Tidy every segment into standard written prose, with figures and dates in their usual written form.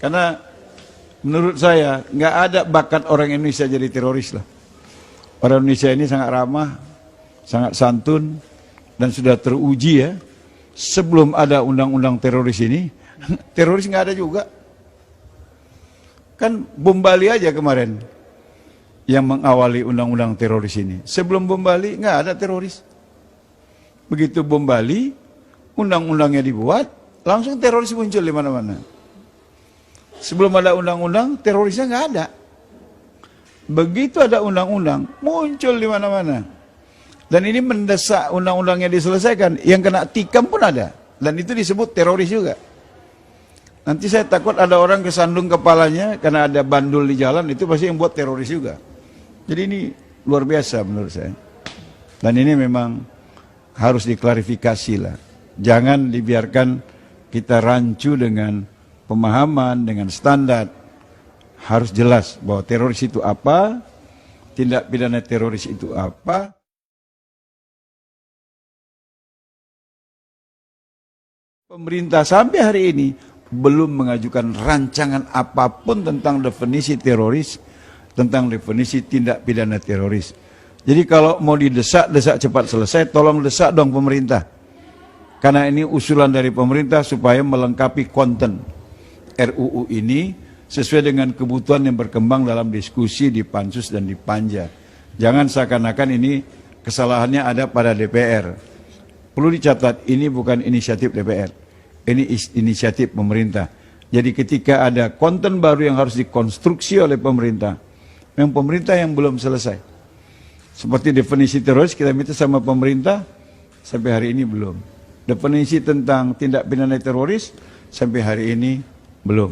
Karena menurut saya nggak ada bakat orang Indonesia jadi teroris lah. Orang Indonesia ini sangat ramah, sangat santun, dan sudah teruji ya. Sebelum ada undang-undang teroris ini, teroris nggak ada juga. Kan bom Bali aja kemarin yang mengawali undang-undang teroris ini. Sebelum bom Bali nggak ada teroris. Begitu bom Bali, undang-undangnya dibuat, langsung teroris muncul di mana-mana. Sebelum ada undang-undang, terorisnya nggak ada. Begitu ada undang-undang, muncul di mana-mana. Dan ini mendesak undang-undangnya diselesaikan, yang kena tikam pun ada. Dan itu disebut teroris juga. Nanti saya takut ada orang kesandung kepalanya karena ada bandul di jalan, itu pasti yang buat teroris juga. Jadi ini luar biasa menurut saya. Dan ini memang harus diklarifikasi lah. Jangan dibiarkan kita rancu dengan pemahaman, dengan standar. Harus jelas bahwa teroris itu apa, tindak pidana teroris itu apa. Pemerintah sampai hari ini belum mengajukan rancangan apapun tentang definisi teroris, tentang definisi tindak pidana teroris. Jadi kalau mau didesak cepat selesai, tolong desak dong pemerintah. Karena ini usulan dari pemerintah supaya melengkapi konten RUU ini sesuai dengan kebutuhan yang berkembang dalam diskusi di Pansus dan di Panja. Jangan seakan-akan ini kesalahannya ada pada DPR. Perlu dicatat, ini bukan inisiatif DPR, ini inisiatif pemerintah. Jadi ketika ada konten baru yang harus dikonstruksi oleh pemerintah, memang pemerintah yang belum selesai. Seperti definisi teroris kita minta sama pemerintah, sampai hari ini belum. Definisi tentang tindak pidana teroris, sampai hari ini belum.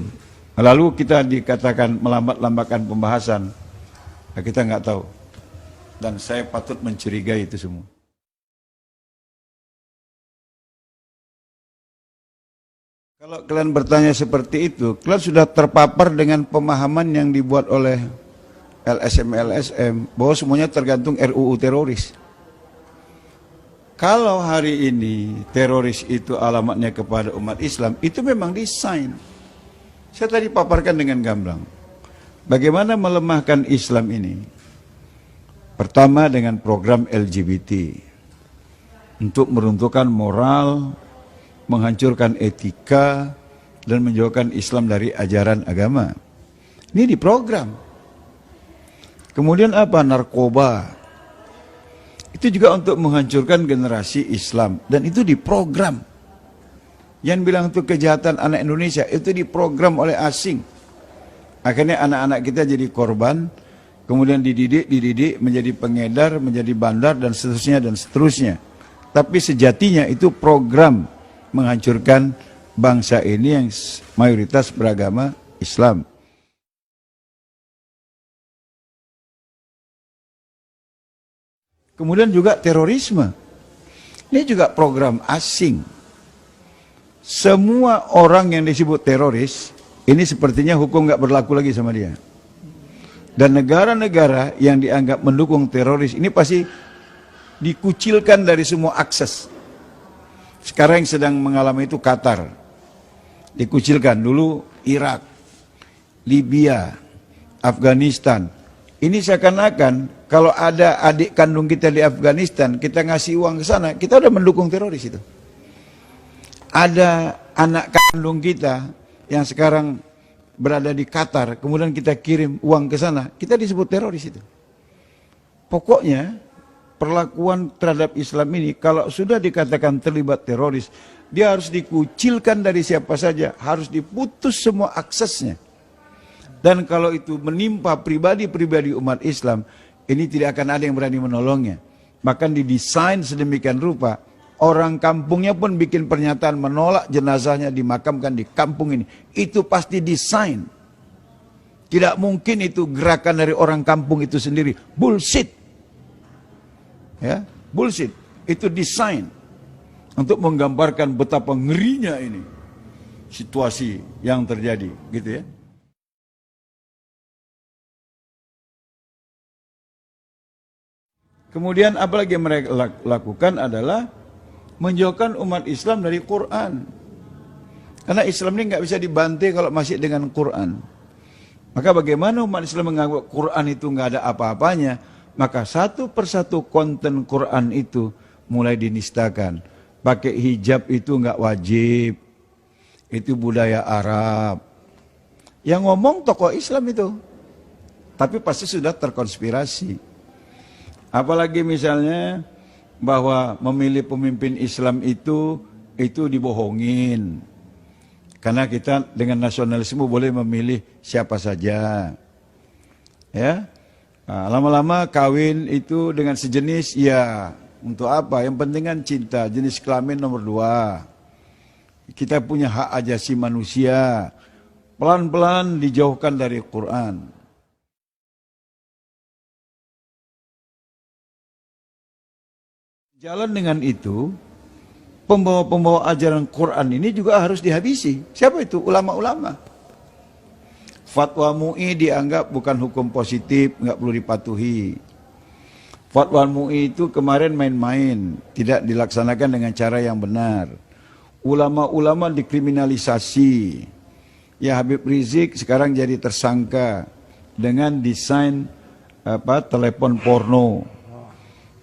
Lalu kita dikatakan melambat-lambatkan pembahasan, nah, kita nggak tahu. Dan saya patut mencurigai itu semua. Kalau kalian bertanya seperti itu, kalian sudah terpapar dengan pemahaman yang dibuat oleh LSM bahwa semuanya tergantung RUU teroris. Kalau hari ini teroris itu alamatnya kepada umat Islam, itu memang desain. Saya tadi paparkan dengan gamblang. Bagaimana melemahkan Islam ini? Pertama dengan program LGBT. Untuk meruntuhkan moral, menghancurkan etika, dan menjauhkan Islam dari ajaran agama. Ini diprogram. Kemudian apa? Narkoba. Itu juga untuk menghancurkan generasi Islam. Dan itu diprogram. Yang bilang itu kejahatan anak Indonesia, itu diprogram oleh asing. Akhirnya anak-anak kita jadi korban, kemudian dididik menjadi pengedar, menjadi bandar, dan seterusnya. Tapi sejatinya itu program menghancurkan bangsa ini yang mayoritas beragama Islam. Kemudian juga terorisme. Ini juga program asing. Semua orang yang disebut teroris, ini sepertinya hukum nggak berlaku lagi sama dia. Dan negara-negara yang dianggap mendukung teroris, ini pasti dikucilkan dari semua akses. Sekarang yang sedang mengalami itu Qatar. Dikucilkan dulu Irak, Libya, Afghanistan. Ini seakan-akan kalau ada adik kandung kita di Afghanistan, kita ngasih uang ke sana, kita udah mendukung teroris itu. Ada anak kandung kita yang sekarang berada di Qatar, kemudian kita kirim uang ke sana, kita disebut teroris itu. Pokoknya perlakuan terhadap Islam ini kalau sudah dikatakan terlibat teroris, dia harus dikucilkan dari siapa saja, harus diputus semua aksesnya. Dan kalau itu menimpa pribadi-pribadi umat Islam, ini tidak akan ada yang berani menolongnya. Bahkan didesain sedemikian rupa, orang kampungnya pun bikin pernyataan menolak jenazahnya dimakamkan di kampung ini. Itu pasti desain. Tidak mungkin itu gerakan dari orang kampung itu sendiri. Bullshit. Ya, bullshit. Itu desain untuk menggambarkan betapa ngerinya ini situasi yang terjadi, gitu ya. Kemudian apalagi yang mereka lakukan adalah menjauhkan umat Islam dari Quran. Karena Islam ini nggak bisa dibantai kalau masih dengan Quran. Maka bagaimana umat Islam menganggap Quran itu nggak ada apa-apanya? Maka satu persatu konten Quran itu mulai dinistakan. Pakai hijab itu nggak wajib. Itu budaya Arab. Yang ngomong tokoh Islam itu. Tapi pasti sudah terkonspirasi. Apalagi misalnya bahwa memilih pemimpin Islam itu dibohongin. Karena kita dengan nasionalisme boleh memilih siapa saja. Ya. Nah, lama-lama kawin itu dengan sejenis, ya untuk apa? Yang penting kan cinta, jenis kelamin nomor 2. Kita punya hak ajasi manusia. Pelan-pelan dijauhkan dari Quran. Jalan dengan itu, pembawa-pembawa ajaran Quran ini juga harus dihabisi. Siapa itu? Ulama-ulama. Fatwa MUI dianggap bukan hukum positif, nggak perlu dipatuhi. Fatwa MUI itu kemarin main-main, tidak dilaksanakan dengan cara yang benar. Ulama-ulama dikriminalisasi. Ya Habib Rizik sekarang jadi tersangka dengan desain telepon porno.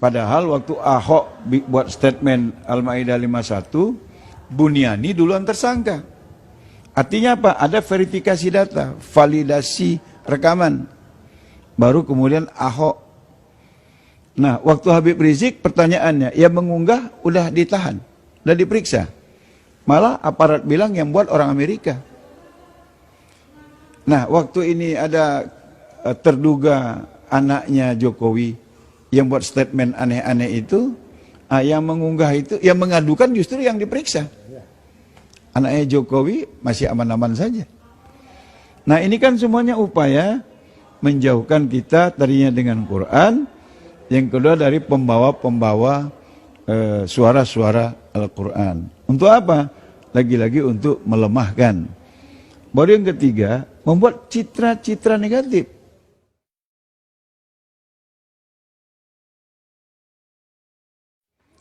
Padahal waktu Ahok buat statement Al-Maidah 51, Buniani duluan tersangka. Artinya apa? Ada verifikasi data, validasi rekaman. Baru kemudian Ahok. Nah, waktu Habib Rizik pertanyaannya, yang mengunggah udah ditahan, udah diperiksa. Malah aparat bilang yang buat orang Amerika. Nah, waktu ini ada terduga anaknya Jokowi yang buat statement aneh-aneh itu, yang mengunggah itu, yang mengadukan justru yang diperiksa. Anaknya Jokowi masih aman-aman saja. Nah ini kan semuanya upaya menjauhkan kita tadinya dengan Quran, yang kedua dari pembawa-pembawa suara-suara Al-Quran. Untuk apa? Lagi-lagi untuk melemahkan. Baru yang ketiga, membuat citra-citra negatif.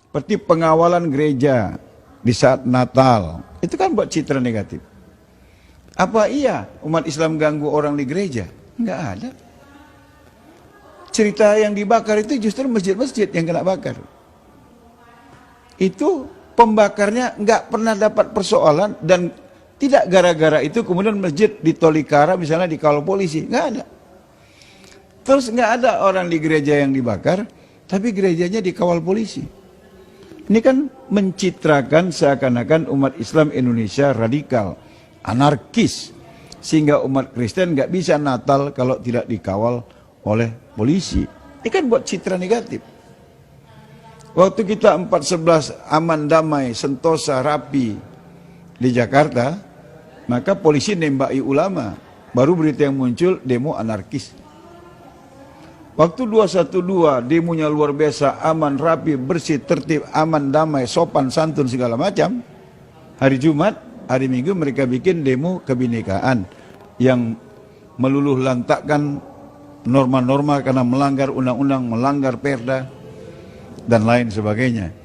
Seperti pengawalan gereja di saat Natal, itu kan buat citra negatif. Apa iya umat Islam ganggu orang di gereja? Enggak ada. Cerita yang dibakar itu justru masjid-masjid yang kena bakar. Itu pembakarnya enggak pernah dapat persoalan, dan tidak gara-gara itu kemudian masjid di Tolikara misalnya dikawal polisi, enggak ada. Terus enggak ada orang di gereja yang dibakar, tapi gerejanya dikawal polisi. Ini kan mencitrakan seakan-akan umat Islam Indonesia radikal, anarkis. Sehingga umat Kristen nggak bisa Natal kalau tidak dikawal oleh polisi. Ini kan buat citra negatif. Waktu kita 4.11 aman damai, sentosa, rapi di Jakarta, maka polisi nembaki ulama. Baru berita yang muncul, demo anarkis. Waktu 212 demonya luar biasa, aman, rapi, bersih, tertib, aman, damai, sopan, santun, segala macam. Hari Jumat, hari Minggu mereka bikin demo kebinekaan yang meluluh lantakkan norma-norma karena melanggar undang-undang, melanggar perda, dan lain sebagainya.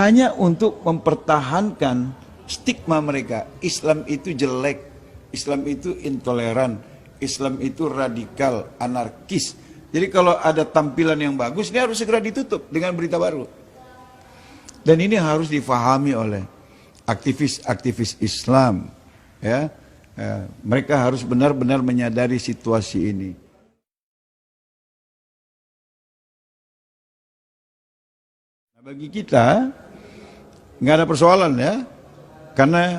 Hanya untuk mempertahankan stigma mereka, Islam itu jelek, Islam itu intoleran, Islam itu radikal, anarkis. Jadi kalau ada tampilan yang bagus, ini harus segera ditutup dengan berita baru. Dan ini harus difahami oleh aktivis-aktivis Islam. Ya, mereka harus benar-benar menyadari situasi ini. Nah, bagi kita, nggak ada persoalan ya, karena